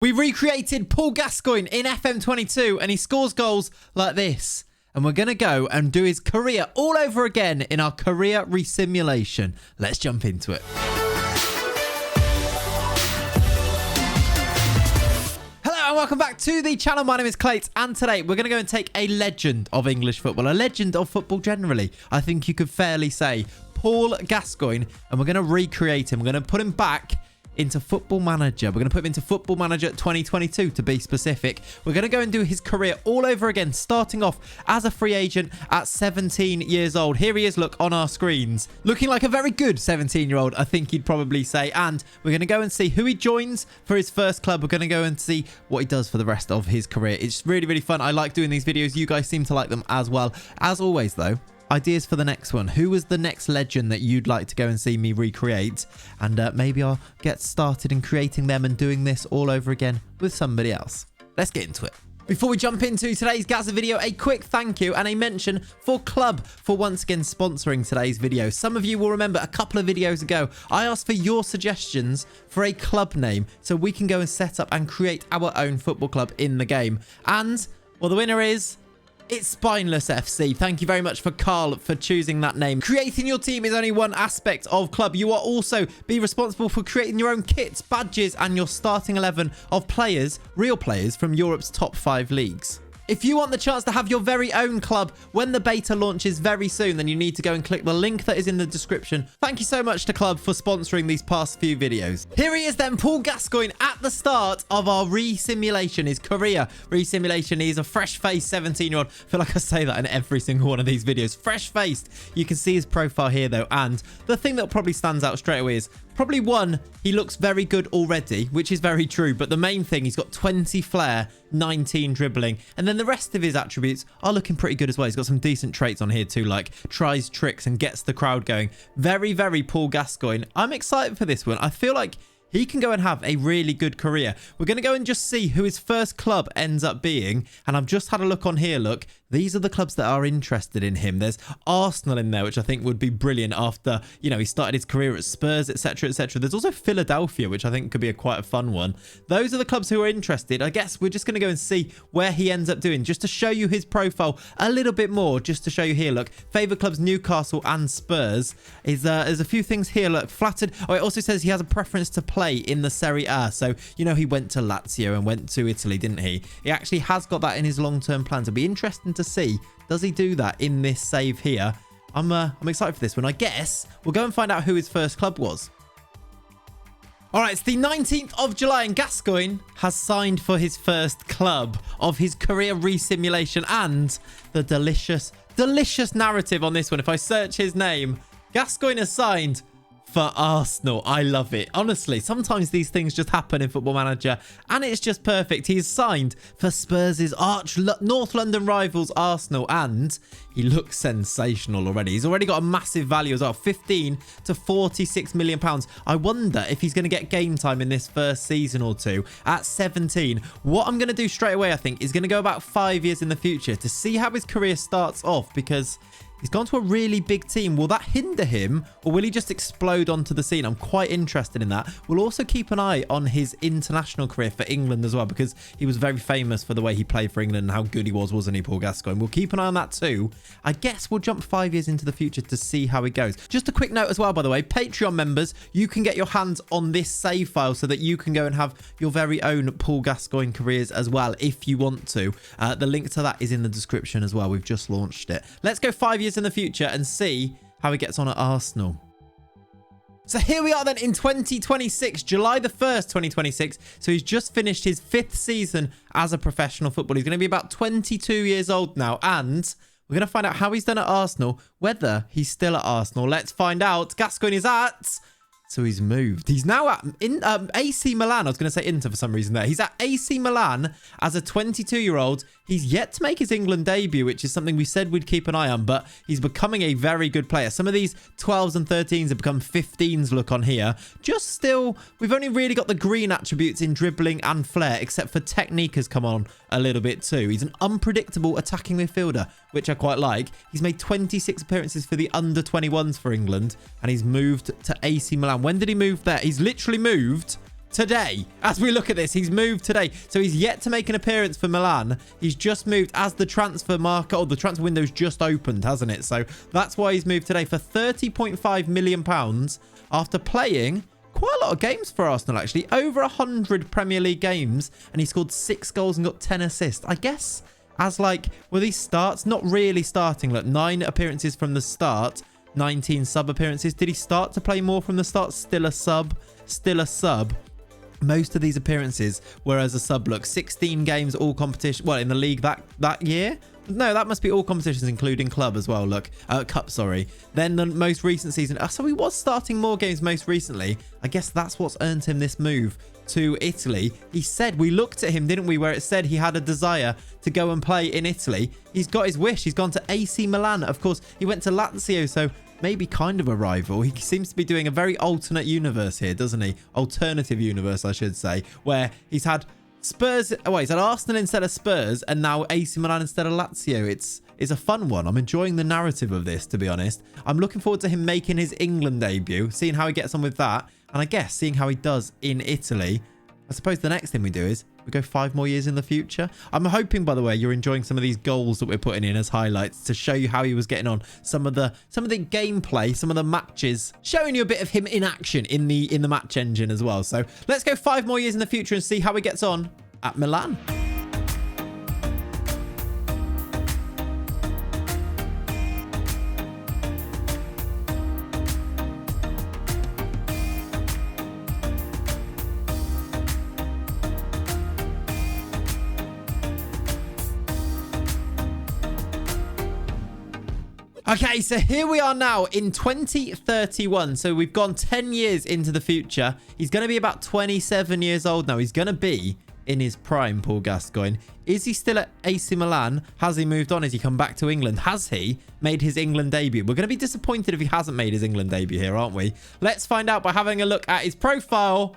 We recreated Paul Gascoign in FM22 and he scores goals like this. And we're going to go and do his career all over again in our career resimulation. Let's jump into it. Hello and welcome back to the channel. My name is Clayts and today we're going to go and take a legend of English football, a legend of football generally. I think you could fairly say Paul Gascoign, and we're going to recreate him. We're going to put him back into Football Manager. We're going to put him into Football Manager 2022 to be specific. We're going to go and do his career all over again, starting off as a free agent at 17 years old. Here he is, look, on our screens. Looking like a very good 17-year-old, I think you'd probably say. And we're going to go and see who he joins for his first club. We're going to go and see what he does for the rest of his career. It's really, really fun. I like doing these videos. You guys seem to like them as well. As always, though, ideas for the next one. Who was the next legend that you'd like to go and see me recreate? And maybe I'll get started in creating them and doing this all over again with somebody else. Let's get into it. Before we jump into today's Gazza video, a quick thank you and a mention for Club for once again sponsoring today's video. Some of you will remember a couple of videos ago, I asked for your suggestions for a club name so we can go and set up and create our own football club in the game. And, well, the winner is... it's Spineless FC. Thank you very much for Carl for choosing that name. Creating your team is only one aspect of Club. You are also be responsible for creating your own kits, badges, and your starting 11 of players, real players from Europe's top 5 leagues. If you want the chance to have your very own club when the beta launches very soon, then you need to go and click the link that is in the description. Thank you so much to Club for sponsoring these past few videos. Here he is then, Paul Gascoign, at the start of our resimulation, his career resimulation. He's a fresh-faced 17-year-old. I feel like I say that in every single one of these videos. Fresh-faced. You can see his profile here, though. And the thing that probably stands out straight away is probably one, he looks very good already, which is very true. But the main thing, he's got 20 flair, 19 dribbling. And then the rest of his attributes are looking pretty good as well. He's got some decent traits on here too, like tries tricks and gets the crowd going. Very, very Paul Gascoign. I'm excited for this one. I feel like he can go and have a really good career. We're going to go and just see who his first club ends up being. And I've just had a look on here. Look, these are the clubs that are interested in him. There's Arsenal in there, which I think would be brilliant after, you know, he started his career at Spurs, etc., etc. There's also Philadelphia, which I think could be quite a fun one. Those are the clubs who are interested. I guess we're just going to go and see where he ends up doing, just to show you his profile a little bit more, just to show you here. Look, favourite clubs Newcastle and Spurs. There's a few things here. Look, flattered. Oh, it also says he has a preference to play in the Serie A. So, you know, he went to Lazio and went to Italy, didn't he? He actually has got that in his long-term plans. It'll be interesting to see, does he do that in this save here? I'm excited for this one. I guess we'll go and find out who his first club was. All right, it's the 19th of July and Gascoign has signed for his first club of his career resimulation, and the delicious, delicious narrative on this one. If I search his name, Gascoign has signed for Arsenal. I love it. Honestly, sometimes these things just happen in Football Manager and it's just perfect. He's signed for Spurs' arch North London rivals Arsenal, and he looks sensational already. He's already got a massive value as well, 15 to 46 million pounds. I wonder if he's going to get game time in this first season or two at 17. What I'm going to do straight away, I think, is going to go about 5 years in the future to see how his career starts off, because he's gone to a really big team. Will that hinder him, or will he just explode onto the scene? I'm quite interested in that. We'll also keep an eye on his international career for England as well, because he was very famous for the way he played for England and how good he was, wasn't he, Paul Gascoign? We'll keep an eye on that too. I guess we'll jump 5 years into the future to see how it goes. Just a quick note as well, by the way, Patreon members, you can get your hands on this save file so that you can go and have your very own Paul Gascoign careers as well if you want to. The link to that is in the description as well. We've just launched it. Let's go 5 years in the future and see how he gets on at Arsenal. So here we are then in 2026, July the 1st, 2026. So he's just finished his 5th season as a professional footballer. He's going to be about 22 years old now, and we're going to find out how he's done at Arsenal, whether he's still at Arsenal. Let's find out. Gascoign is at... so he's moved. He's now at AC Milan. I was going to say Inter for some reason there. He's at AC Milan as a 22-year-old. He's yet to make his England debut, which is something we said we'd keep an eye on, but he's becoming a very good player. Some of these 12s and 13s have become 15s, look on here. Just still, we've only really got the green attributes in dribbling and flair, except for technique has come on a little bit too. He's an unpredictable attacking midfielder, which I quite like. He's made 26 appearances for the under-21s for England, and he's moved to AC Milan. When did he move there? He's literally moved today. As we look at this, he's moved today. So he's yet to make an appearance for Milan. He's just moved as the transfer market, or the transfer window's just opened, hasn't it? So that's why he's moved today for £30.5 million after playing quite a lot of games for Arsenal, actually. Over 100 Premier League games, and he scored 6 goals and got 10 assists. I guess as like, were these starts? Not really starting. Look, 9 appearances from the start, 19 sub appearances. Did he start to play more from the start? Still a sub. Still a sub. Most of these appearances were as a sub. Look, 16 games, all competition. Well, in the league that year. No, that must be all competitions, including club as well. Look, cup, sorry. Then the most recent season. So he was starting more games most recently. I guess that's what's earned him this move to Italy. He said, we looked at him, didn't we, where it said he had a desire to go and play in Italy. He's got his wish. He's gone to AC Milan. Of course, he went to Lazio, so maybe kind of a rival. He seems to be doing a very alternate universe here, doesn't he? Alternative universe, I should say, where he's had Spurs. Oh, wait, he's had Arsenal instead of Spurs, and now AC Milan instead of Lazio. It's a fun one. I'm enjoying the narrative of this, to be honest. I'm looking forward to him making his England debut, seeing how he gets on with that, and I guess seeing how he does in Italy. I suppose the next thing we do is we go 5 more years in the future. I'm hoping, by the way, you're enjoying some of these goals that we're putting in as highlights to show you how he was getting on. Some of the gameplay, some of the matches, showing you a bit of him in action in the match engine as well. So let's go 5 more years in the future and see how he gets on at Milan. Okay, so here we are now in 2031. So we've gone 10 years into the future. He's going to be about 27 years old now. He's going to be in his prime, Paul Gascoign. Is he still at AC Milan? Has he moved on? Has he come back to England? Has he made his England debut? We're going to be disappointed if he hasn't made his England debut here, aren't we? Let's find out by having a look at his profile.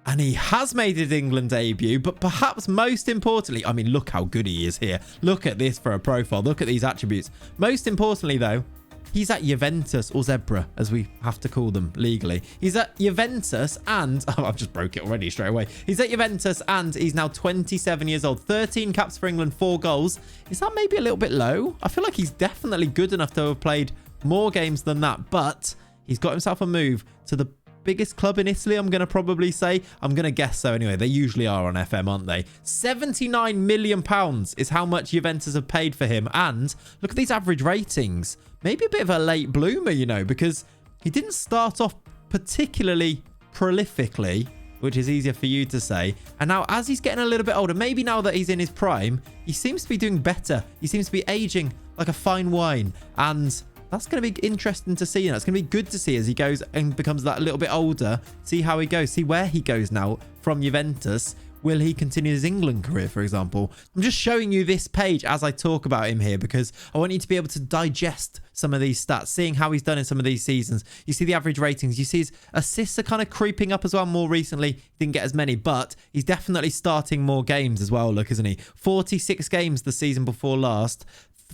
And he has made his England debut, but perhaps most importantly, I mean, look how good he is here. Look at this for a profile. Look at these attributes. Most importantly, though, he's at Juventus, or Zebra, as we have to call them legally. He's at Juventus and... Oh, I've just broke it already straight away. He's at Juventus and he's now 27 years old. 13 caps for England, 4 goals. Is that maybe a little bit low? I feel like he's definitely good enough to have played more games than that, but he's got himself a move to the biggest club in Italy, I'm going to probably say. I'm going to guess so anyway. They usually are on FM, aren't they? £79 million is how much Juventus have paid for him. And look at these average ratings. Maybe a bit of a late bloomer, you know, because he didn't start off particularly prolifically, which is easier for you to say. And now as he's getting a little bit older, maybe now that he's in his prime, he seems to be doing better. He seems to be aging like a fine wine. And that's going to be interesting to see. You know, it's going to be good to see as he goes and becomes that little bit older. See how he goes. See where he goes now from Juventus. Will he continue his England career, for example? I'm just showing you this page as I talk about him here because I want you to be able to digest some of these stats, seeing how he's done in some of these seasons. You see the average ratings. You see his assists are kind of creeping up as well. More recently, he didn't get as many, but he's definitely starting more games as well. Look, isn't he? 46 games the season before last.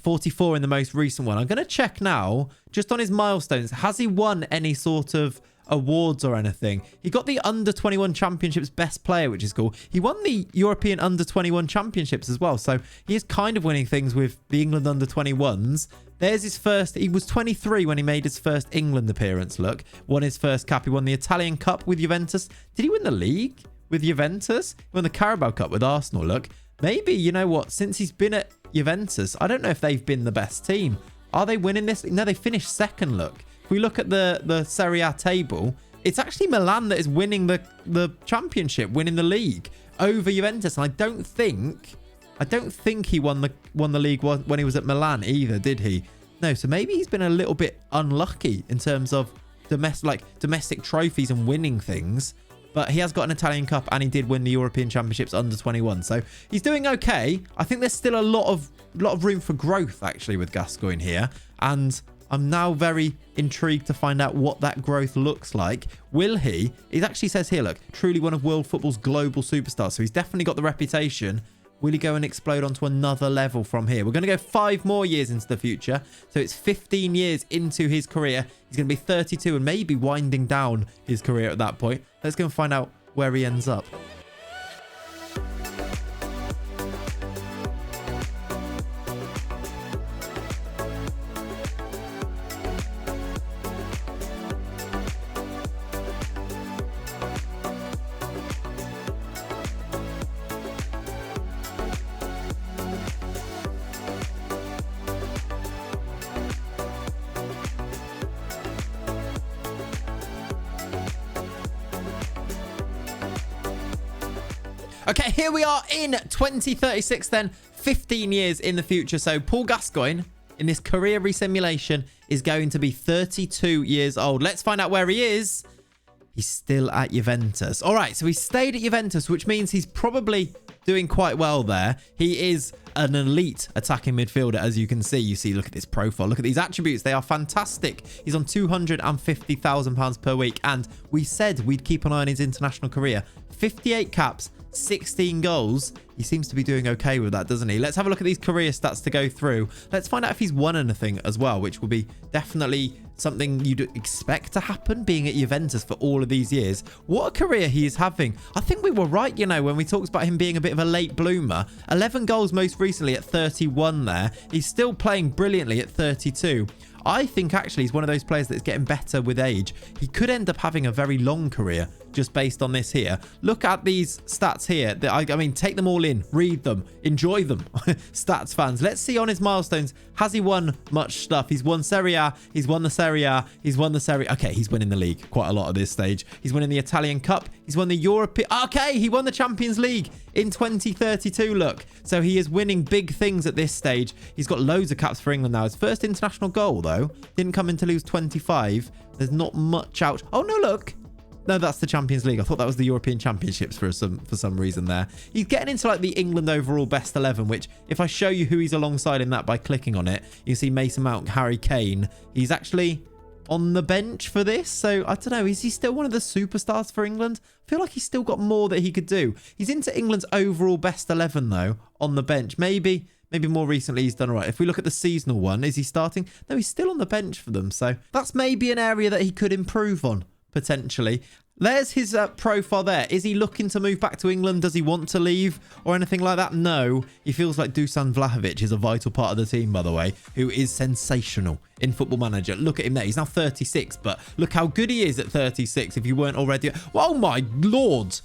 44 in the most recent one. I'm going to check now, just on his milestones. Has he won any sort of awards or anything? He got the Under-21 Championships Best Player, which is cool. He won the European Under-21 Championships as well. So he is kind of winning things with the England Under-21s. There's his first. He was 23 when he made his first England appearance. Look, won his first cap. He won the Italian Cup with Juventus. Did he win the league with Juventus? He won the Carabao Cup with Arsenal. Look, maybe, you know what, since he's been at Juventus, I don't know if they've been the best team. Are they winning this? No, they finished second. Look, if we look at the Serie A table, it's actually Milan that is winning the championship, winning the league over Juventus. And I don't think he won the league when he was at Milan either, did he? No, so maybe he's been a little bit unlucky in terms of domestic trophies and winning things. But he has got an Italian Cup and he did win the European Championships Under-21. So he's doing okay. I think there's still a lot of room for growth, actually, with Gascoigne here. And I'm now very intrigued to find out what that growth looks like. Will he? It actually says here, look, truly one of world football's global superstars. So he's definitely got the reputation. Will he go and explode onto another level from here? We're going to go 5 more years into the future. So it's 15 years into his career. He's going to be 32 and maybe winding down his career at that point. Let's go and find out where he ends up. Okay, here we are in 2036 then, 15 years in the future. So Paul Gascoign, in this career resimulation, is going to be 32 years old. Let's find out where he is. He's still at Juventus. All right, so he stayed at Juventus, which means he's probably doing quite well there. He is an elite attacking midfielder, as you can see. You see, look at this profile. Look at these attributes. They are fantastic. He's on £250,000 per week. And we said we'd keep an eye on his international career. 58 caps, 16 goals. He seems to be doing okay with that, doesn't he? Let's have a look at these career stats to go through. Let's find out if he's won anything as well, which will be definitely something you'd expect to happen, being at Juventus for all of these years. What a career he is having. I think we were right, you know, when we talked about him being a bit of a late bloomer. 11 goals most recently at 31 there. He's still playing brilliantly at 32. I think actually he's one of those players that's getting better with age. He could end up having a very long career just based on this here. Look at these stats here. I mean, take them all in, read them, enjoy them. Stats fans. Let's see on his milestones. Has he won much stuff? He's won Serie A. He's won the Serie A. He's won the Serie... Okay, he's winning the league quite a lot at this stage. He's winning the Italian Cup. He's won the European... Okay, he won the Champions League in 2032, look. So he is winning big things at this stage. He's got loads of caps for England now. His first international goal, though, didn't come until he was 25. There's not much out... Oh, no, look. No, that's the Champions League. I thought that was the European Championships for some reason there. He's getting into like the England overall best 11, which if I show you who he's alongside in that by clicking on it, you see Mason Mount, Harry Kane. He's actually on the bench for this. So I don't know. Is he still one of the superstars for England? I feel like he's still got more that he could do. He's into England's overall best 11 though, on the bench. Maybe more recently he's done all right. If we look at the seasonal one, is he starting? No, he's still on the bench for them. So that's maybe an area that he could improve on. Potentially. There's his profile there. Is he looking to move back to England? Does he want to leave or anything like that? No. He feels like Dusan Vlahovic is a vital part of the team, by the way, who is sensational in Football Manager. Look at him there. He's now 36, but look how good he is at 36 if you weren't already. Oh my Lord.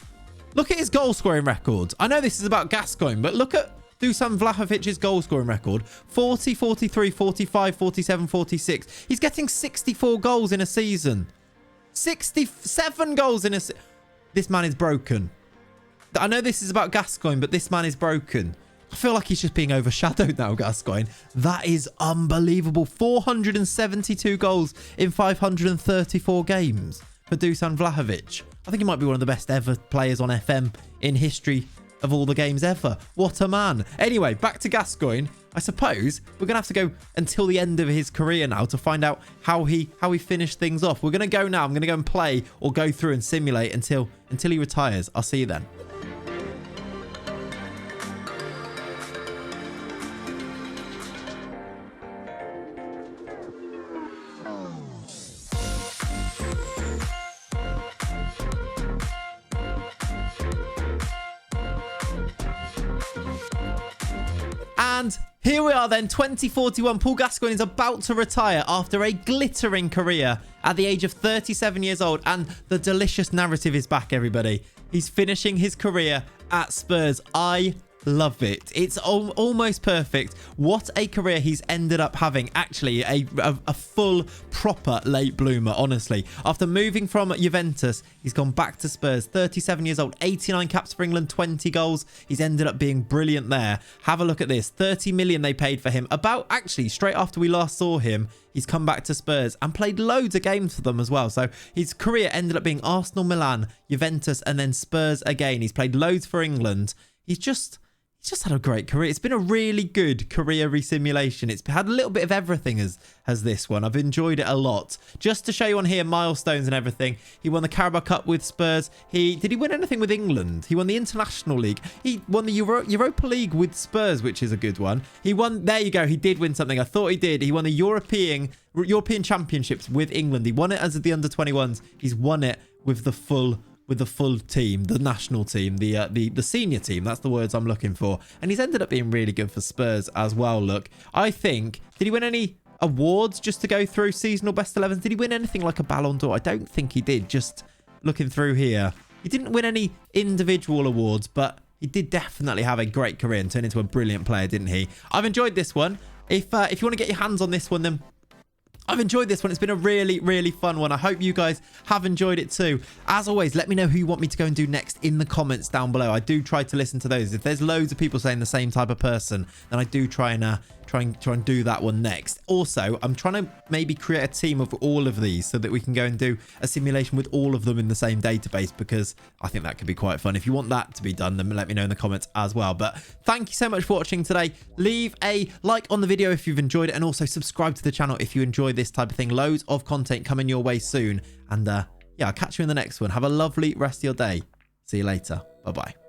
Look at his goal scoring record. I know this is about Gascoigne, but look at Dusan Vlahovic's goal scoring record. 40, 43, 45, 47, 46. He's getting 64 goals in a season. 67 goals in a... This man is broken. I know this is about Gascoigne, but this man is broken. I feel like he's just being overshadowed now, Gascoigne. That is unbelievable. 472 goals in 534 games for Dusan Vlahovic. I think he might be one of the best ever players on FM in history of all the games ever. What a man. Anyway, back to Gascoigne. I suppose we're going to have to go until the end of his career now to find out how he finished things off. We're going to go now. I'm going to go and play or go through and simulate until he retires. I'll see you then. And here we are then, 2041. Paul Gascoigne is about to retire after a glittering career at the age of 37 years old. And the delicious narrative is back, everybody. He's finishing his career at Spurs. I love it. It's almost perfect. What a career he's ended up having. Actually, a full, proper late bloomer, honestly. After moving from Juventus, he's gone back to Spurs. 37 years old, 89 caps for England, 20 goals. He's ended up being brilliant there. Have a look at this. 30 million they paid for him. Actually, straight after we last saw him, he's come back to Spurs and played loads of games for them as well. So his career ended up being Arsenal, Milan, Juventus, and then Spurs again. He's played loads for England. He's just had a great career. It's been a really good career resimulation. It's had a little bit of everything as this one. I've enjoyed it a lot. Just to show you on here, milestones and everything. He won the Carabao Cup with Spurs. Did he win anything with England? He won the International League. He won the Europa League with Spurs, which is a good one. He won... There you go. He did win something. I thought he did. He won the European Championships with England. He won it as the under-21s. He's won it with the full with the full team, the national team, the senior team. That's the words I'm looking for. And he's ended up being really good for Spurs as well. Look, I think, did he win any awards just to go through seasonal best 11s? Did he win anything like a Ballon d'Or? I don't think he did. Just looking through here, he didn't win any individual awards, but he did definitely have a great career and turn into a brilliant player, didn't he? I've enjoyed this one. If you want to get your hands on this one, then I've enjoyed this one. It's been a really, really fun one. I hope you guys have enjoyed it too. As always, let me know who you want me to go and do next in the comments down below. I do try to listen to those. If there's loads of people saying the same type of person, then I do try and do that one next. Also, I'm trying to maybe create a team of all of these so that we can go and do a simulation with all of them in the same database, because I think that could be quite fun. If you want that to be done, then let me know in the comments as well. But thank you so much for watching today. Leave a like on the video if you've enjoyed it, and also subscribe to the channel if you enjoy this type of thing. Loads of content coming your way soon. And yeah, I'll catch you in the next one. Have a lovely rest of your day. See you later. Bye-bye.